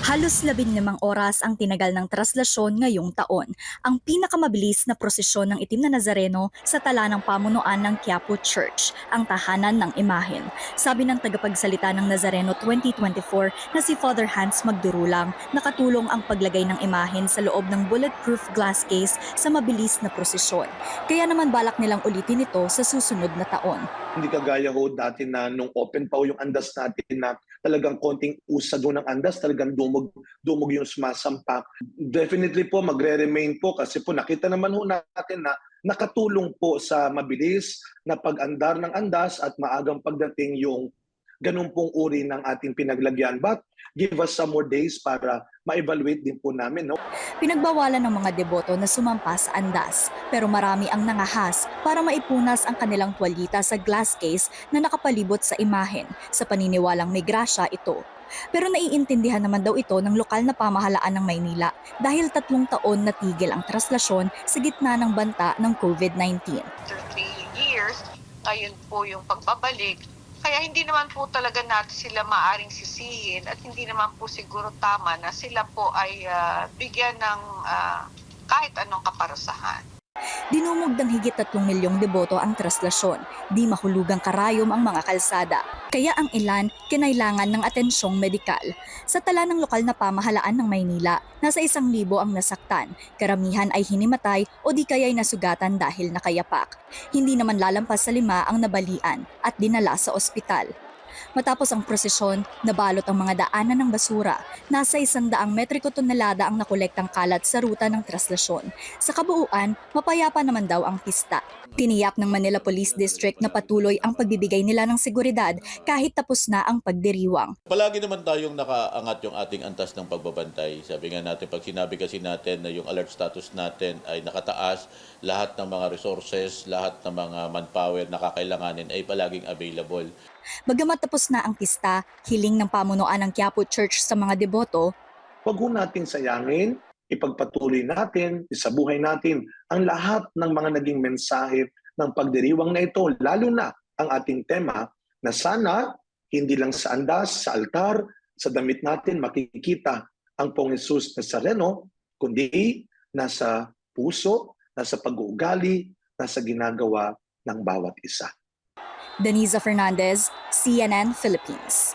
Halos 15 oras ang tinagal ng traslasyon ngayong taon, ang pinakamabilis na prosesyon ng itim na Nazareno sa tala ng pamunuan ng Quiapo Church, ang tahanan ng imahen. Sabi ng tagapagsalita ng Nazareno 2024 na si Father Hans Magdurulang, nakatulong ang paglagay ng imahen sa loob ng bulletproof glass case sa mabilis na prosesyon. Kaya naman balak nilang ulitin ito sa susunod na taon. Hindi kagaya ho dati na nung open pa ho yung andas natin na talagang konting usad ho ng andas, talagang dumog yung sumasampak. Definitely po magre-remain po kasi po nakita naman ho natin na nakatulong po sa mabilis na pag-andar ng andas at maagang pagdating yung ganun pong uri ng ating pinaglagyan. But give us some more days para ma-evaluate din po namin. No? Pinagbawalan ng mga deboto na sumampa sa andas, pero marami ang nangahas para maipunas ang kanilang tuwalyita sa glass case na nakapalibot sa imahen, sa paniniwalang may grasya ito. Pero naiintindihan naman daw ito ng lokal na pamahalaan ng Maynila dahil 3 taon natigil ang traslasyon sa gitna ng banta ng COVID-19. After 3 years, ngayon po yung pagbabalik. Kaya hindi naman po talaga natin sila maaring sisihin at hindi naman po siguro tama na sila po ay bigyan ng kahit anong kaparasahan. Dinumog ng higit 3 milyong deboto ang traslasyon, di mahulugang karayom ang mga kalsada. Kaya ang ilan kinailangan ng atensyong medikal. Sa tala ng lokal na pamahalaan ng Maynila, nasa 1,000 ang nasaktan. Karamihan ay hinimatay o di kaya'y nasugatan dahil nakayapak. Hindi naman lalampas sa 5 ang nabalian at dinala sa ospital. Matapos ang prosesyon, nabalot ang mga daanan ng basura. Nasa 100 metriko tonelada ang nakolektang kalat sa ruta ng traslasyon. Sa kabuuan, mapayapa naman daw ang pista. Tiniyak ng Manila Police District na patuloy ang pagbibigay nila ng seguridad kahit tapos na ang pagdiriwang. Palagi naman tayong nakaangat yung ating antas ng pagbabantay. Sabi nga natin, pag sinabi kasi natin na yung alert status natin ay nakataas, lahat ng mga resources, lahat ng mga manpower na kakailanganin ay palaging available. Bagamat tapos na ang pista, hiling ng pamunuan ng Quiapo Church sa mga deboto, Huwag ho natin sayangin, ipagpatuloy natin sa buhay natin ang lahat ng mga naging mensahe ng pagdiriwang na ito, lalo na ang ating tema na sana hindi lang sa andas, sa altar, sa damit natin makikita ang Pong Jesus Nazareno, kundi nasa puso, nasa pag-uugali, nasa ginagawa ng bawat isa. Deniza Fernandez, CNN Philippines.